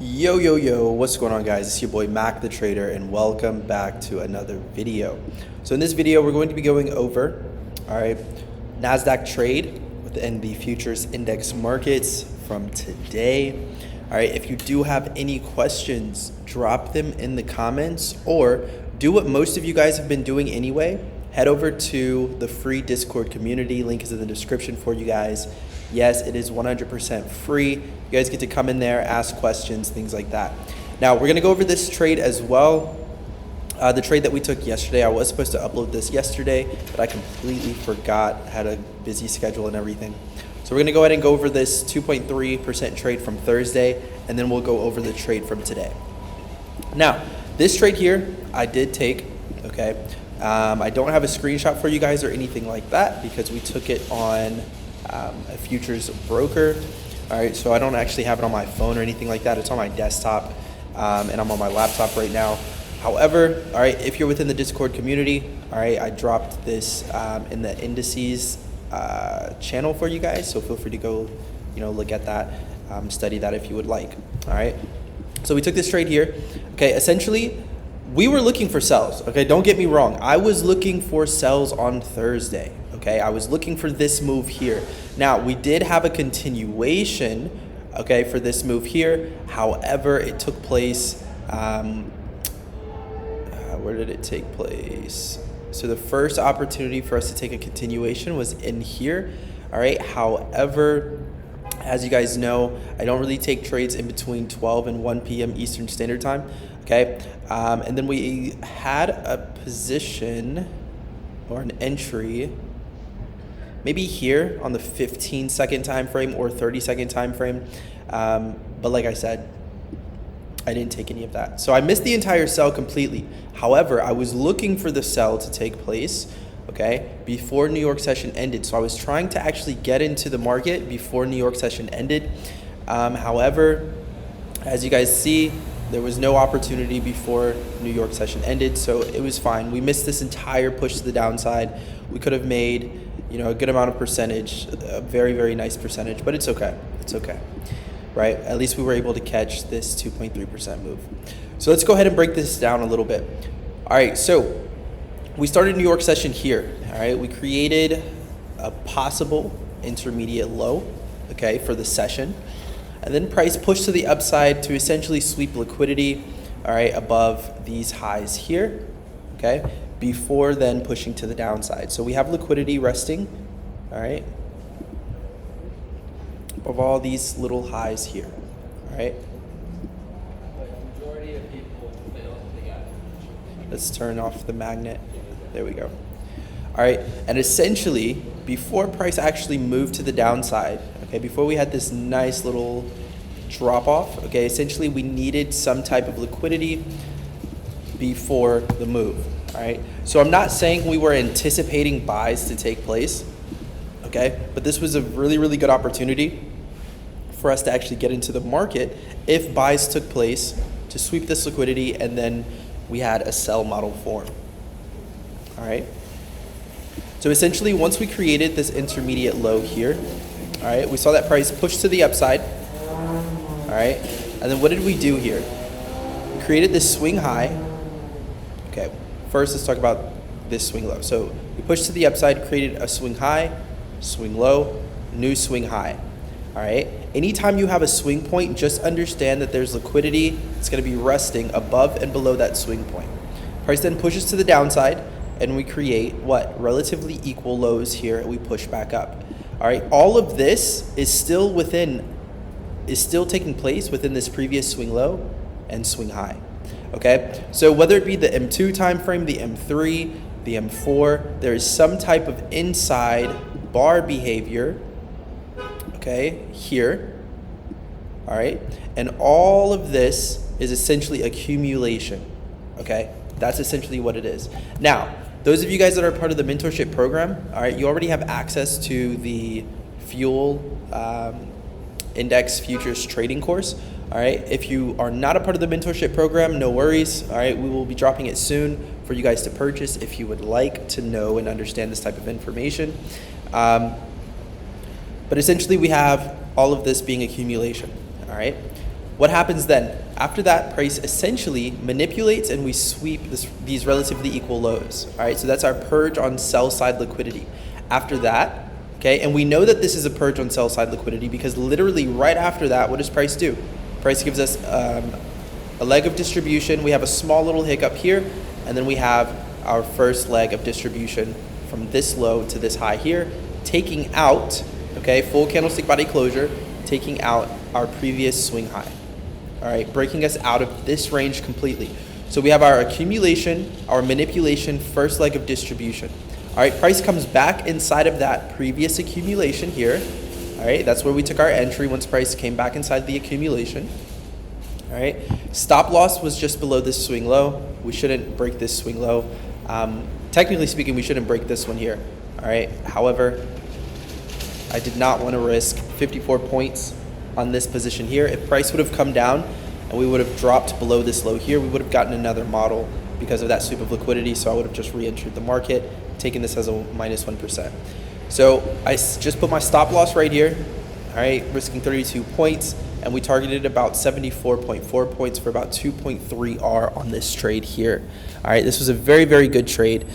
Yo, what's going on, guys? It's your boy Mac the Trader, and welcome back to another video. So in this video, we're going to be going over, Nasdaq trade within the futures index markets from today. All right, if you do have any questions, drop them in the comments, or do what most of you guys have been doing anyway. Head over to the free Discord community. Link is in the description for you guys. Yes, it is 100% free. You guys get to come in there, ask questions, things like that. Now, we're going to go over this trade as well. The trade that we took yesterday, I was supposed to upload this yesterday, but I completely forgot, had a busy schedule and everything. So we're going to go ahead and go over this 2.3% trade from Thursday, and then we'll go over the trade from today. Now, this trade here, I did take, okay? I don't have a screenshot for you guys or anything like that because we took it on a futures broker. All right, so I don't actually have it on my phone or anything like that. It's on my desktop, and I'm on my laptop right now. However, all right, if you're within the Discord community, all right, I dropped this in the indices channel for you guys, so feel free to go, look at that, study that if you would like. All right, so we took this trade here. Okay, essentially, we were looking for sells. Okay, don't get me wrong. I was looking for sells on Thursday. Okay, I was looking for this move here. Now, we did have a continuation, okay, for this move here. However, it took place, where did it take place? So the first opportunity for us to take a continuation was in here, all right? However, as you guys know, I don't really take trades in between 12 and 1 p.m. Eastern Standard Time, okay? And then we had a position or an entry maybe here on the 15-second time frame or 30-second time frame. But like I said, I didn't take any of that. So I missed the entire sell completely. However, I was looking for the sell to take place, okay, before New York session ended. So I was trying to actually get into the market before New York session ended. However, as you guys see, there was no opportunity before New York session ended, so it was fine. We missed this entire push to the downside. We could have made, a good amount of percentage, a very, very nice percentage, but it's okay. It's okay, right? At least we were able to catch this 2.3% move. So let's go ahead and break this down a little bit. All right, so we started New York session here, all right? We created a possible intermediate low, okay, for the session. And then price pushed to the upside to essentially sweep liquidity, all right, above these highs here, okay, before then pushing to the downside. So we have liquidity resting, all right, above all these little highs here, all right. Let's turn off the magnet. There we go. All right, and essentially, before price actually moved to the downside, okay, before we had this nice little drop off, okay, essentially we needed some type of liquidity before the move, all right? So I'm not saying we were anticipating buys to take place, okay, but this was a really, really good opportunity for us to actually get into the market if buys took place to sweep this liquidity, and then we had a sell model form, all right? So essentially, once we created this intermediate low here, all right, we saw that price push to the upside, all right, and then what did we do here? We created this swing high. Okay, first let's talk about this swing low. So we pushed to the upside, created a swing high, swing low, new swing high, all right? Anytime you have a swing point, just understand that there's liquidity. It's going to be resting above and below that swing point. Price then pushes to the downside, and we create what? Relatively equal lows here, and we push back up. All right, all of this is still taking place within this previous swing low and swing high. Okay, so whether it be the M2 time frame, the M3, the M4, there is some type of inside bar behavior, okay, here. All right, and all of this is essentially accumulation. Okay, that's essentially what it is. Now, those of you guys that are part of the mentorship program, all right, you already have access to the fuel index futures trading course. All right, if you are not a part of the mentorship program, no worries. All right, we will be dropping it soon for you guys to purchase if you would like to know and understand this type of information. But essentially we have all of this being accumulation, all right? What happens then? After that, price essentially manipulates and we sweep these relatively equal lows. All right, so that's our purge on sell side liquidity. After that, okay, and we know that this is a purge on sell side liquidity because literally right after that, what does price do? Price gives us a leg of distribution. We have a small little hiccup here, and then we have our first leg of distribution from this low to this high here, taking out, okay, full candlestick body closure, taking out our previous swing high. All right, breaking us out of this range completely. So we have our accumulation, our manipulation, first leg of distribution. All right, price comes back inside of that previous accumulation here. All right, that's where we took our entry once price came back inside the accumulation. All right, stop loss was just below this swing low. We shouldn't break this swing low. Technically speaking, we shouldn't break this one here. All right, however, I did not want to risk 54 points on this position here. If price would have come down and we would have dropped below this low here, we would have gotten another model because of that sweep of liquidity. So I would have just re-entered the market, taking this as a minus 1%. So I just put my stop loss right here, all right, risking 32 points, and we targeted about 74.4 points for about 2.3 R on this trade here. All right, this was a very, very good trade.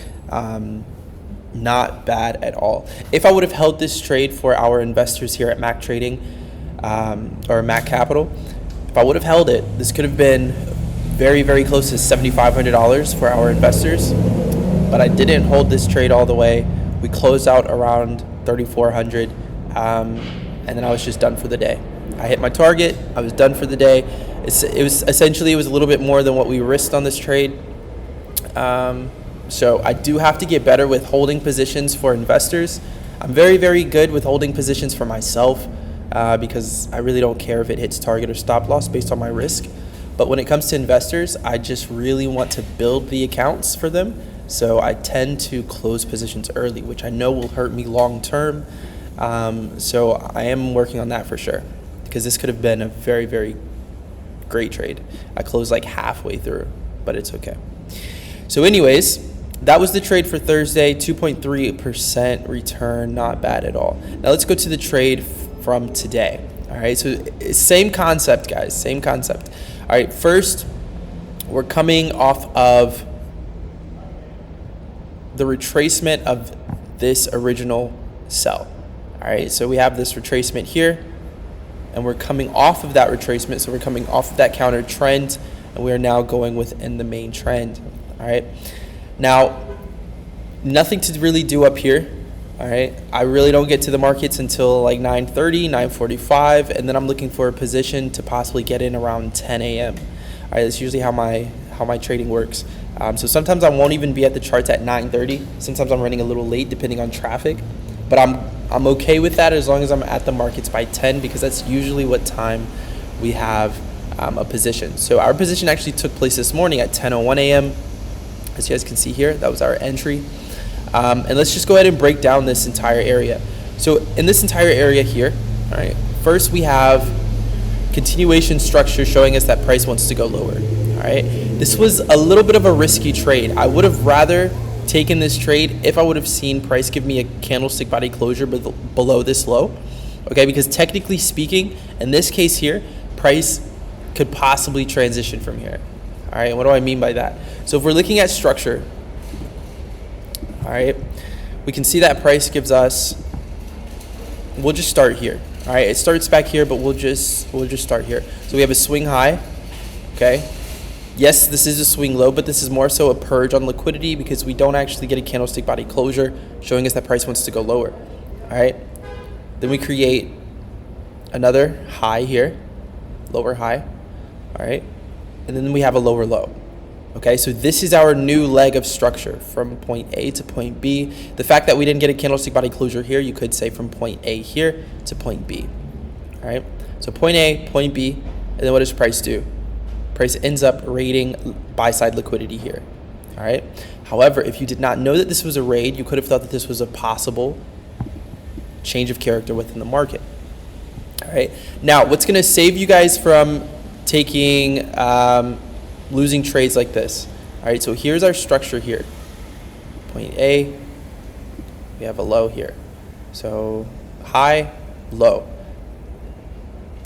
Not bad at all. If I would have held this trade for our investors here at Mac Trading, or Mac Capital, if I would have held it, this could have been very, very close to $7,500 for our investors, but I didn't hold this trade all the way. We closed out around 3,400, and then I was just done for the day. I hit my target, I was done for the day. It was essentially, it was a little bit more than what we risked on this trade. So I do have to get better with holding positions for investors. I'm very, very good with holding positions for myself, because I really don't care if it hits target or stop loss based on my risk. But when it comes to investors, I just really want to build the accounts for them. So I tend to close positions early, which I know will hurt me long term. So I am working on that for sure, because this could have been a very, very great trade. I closed like halfway through, but it's okay. So anyways, that was the trade for Thursday, 2.3% return, not bad at all. Now let's go to the trade from today. All right, so same concept, guys, same concept. All right, first, we're coming off of the retracement of this original sell. All right, so we have this retracement here, and we're coming off of that retracement, so we're coming off of that counter trend, and we are now going within the main trend. All right, now, nothing to really do up here. All right, I really don't get to the markets until like 9:30, 9:45, and then I'm looking for a position to possibly get in around 10 a.m. All right, that's usually how my trading works. So sometimes I won't even be at the charts at 9:30. Sometimes I'm running a little late depending on traffic, but I'm okay with that as long as I'm at the markets by 10, because that's usually what time we have a position. So our position actually took place this morning at 10:01 a.m. As you guys can see here, that was our entry. And let's just go ahead and break down this entire area. So in this entire area here, all right, first we have continuation structure showing us that price wants to go lower. All right, this was a little bit of a risky trade. I would have rather taken this trade if I would have seen price give me a candlestick body closure below this low. Okay, because technically speaking, in this case here, price could possibly transition from here. All right, what do I mean by that? So if we're looking at structure, all right, we can see that price gives us, we'll just start here. All right, it starts back here, but we'll just start here. So we have a swing high, okay? Yes, this is a swing low, but this is more so a purge on liquidity because we don't actually get a candlestick body closure showing us that price wants to go lower. All right, then we create another high here, lower high, all right? And then we have a lower low. Okay, so this is our new leg of structure from point A to point B. The fact that we didn't get a candlestick body closure here, you could say from point A here to point B. All right, so point A, point B, and then what does price do? Price ends up raiding buy side liquidity here. All right, however, if you did not know that this was a raid, you could have thought that this was a possible change of character within the market. All right, now what's going to save you guys from taking losing trades like this? All right, so here's our structure here. Point A, we have a low here. So high, low.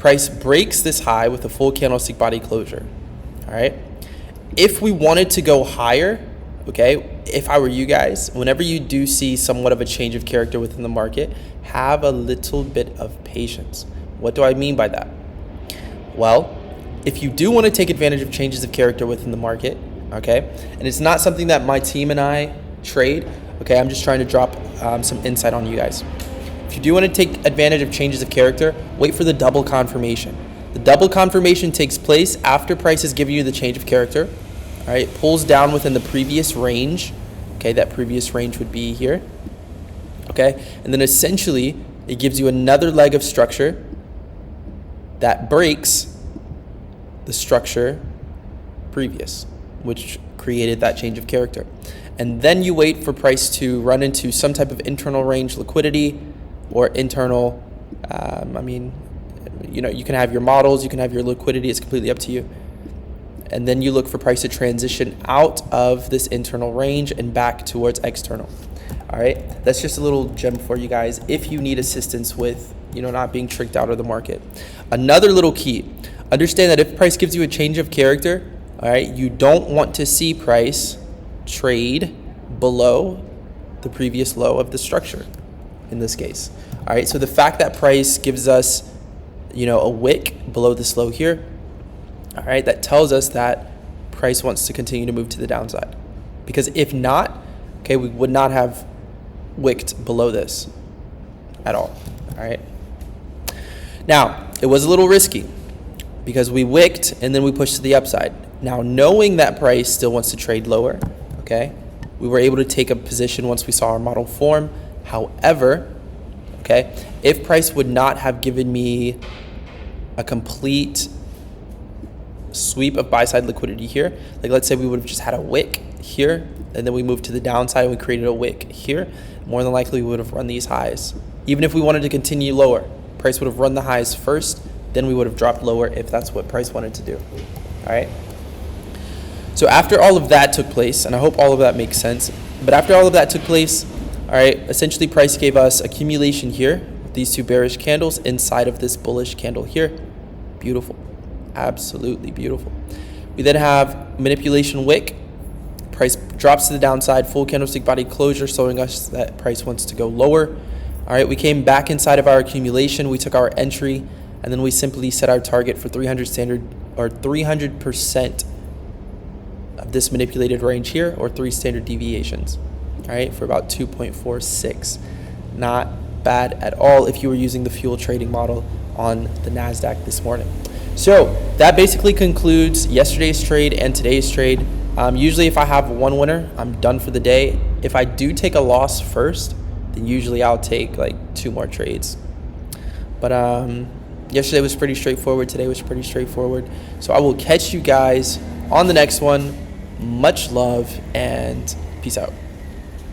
price breaks this high with a full candlestick body closure. All right. If we wanted to go higher, okay, if I were you guys, whenever you do see somewhat of a change of character within the market, have a little bit of patience. What do I mean by that? Well, if you do want to take advantage of changes of character within the market, okay, and it's not something that my team and I trade, okay, I'm just trying to drop some insight on you guys. If you do want to take advantage of changes of character, wait for the double confirmation. The double confirmation takes place after price is giving you the change of character. All right, it pulls down within the previous range. Okay, that previous range would be here. Okay, and then essentially it gives you another leg of structure that breaks the structure previous, which created that change of character. And then you wait for price to run into some type of internal range liquidity or internal, you can have your models, you can have your liquidity, it's completely up to you. And then you look for price to transition out of this internal range and back towards external. All right, that's just a little gem for you guys if you need assistance with, not being tricked out of the market. Another little key, understand that if price gives you a change of character, all right, you don't want to see price trade below the previous low of the structure in this case. All right, so the fact that price gives us, a wick below this low here, all right, that tells us that price wants to continue to move to the downside. Because if not, okay, we would not have wicked below this at all. All right. Now, it was a little risky because we wicked and then we pushed to the upside. Now, knowing that price still wants to trade lower, okay, we were able to take a position once we saw our model form. However, okay, if price would not have given me a complete sweep of buy side liquidity here, like let's say we would have just had a wick here and then we moved to the downside and we created a wick here, more than likely we would have run these highs. Even if we wanted to continue lower, price would have run the highs first, then we would have dropped lower if that's what price wanted to do. All right, so after all of that took place, and I hope all of that makes sense, but after all of that took place, all right, essentially price gave us accumulation here, these two bearish candles inside of this bullish candle here. Beautiful. Absolutely beautiful. We then have manipulation wick. Price drops to the downside, full candlestick body closure, showing us that price wants to go lower. All right, we came back inside of our accumulation. We took our entry, and then we simply set our target for 300 standard or 300% of this manipulated range here, or 3 standard deviations. All right, for about 2.46. Not bad at all if you were using the fuel trading model on the Nasdaq this morning. So that basically concludes yesterday's trade and today's trade. Usually if I have one winner, I'm done for the day. If I do take a loss first, then usually I'll take like 2 more trades. But yesterday was pretty straightforward. Today was pretty straightforward. So I will catch you guys on the next one. Much love and peace out.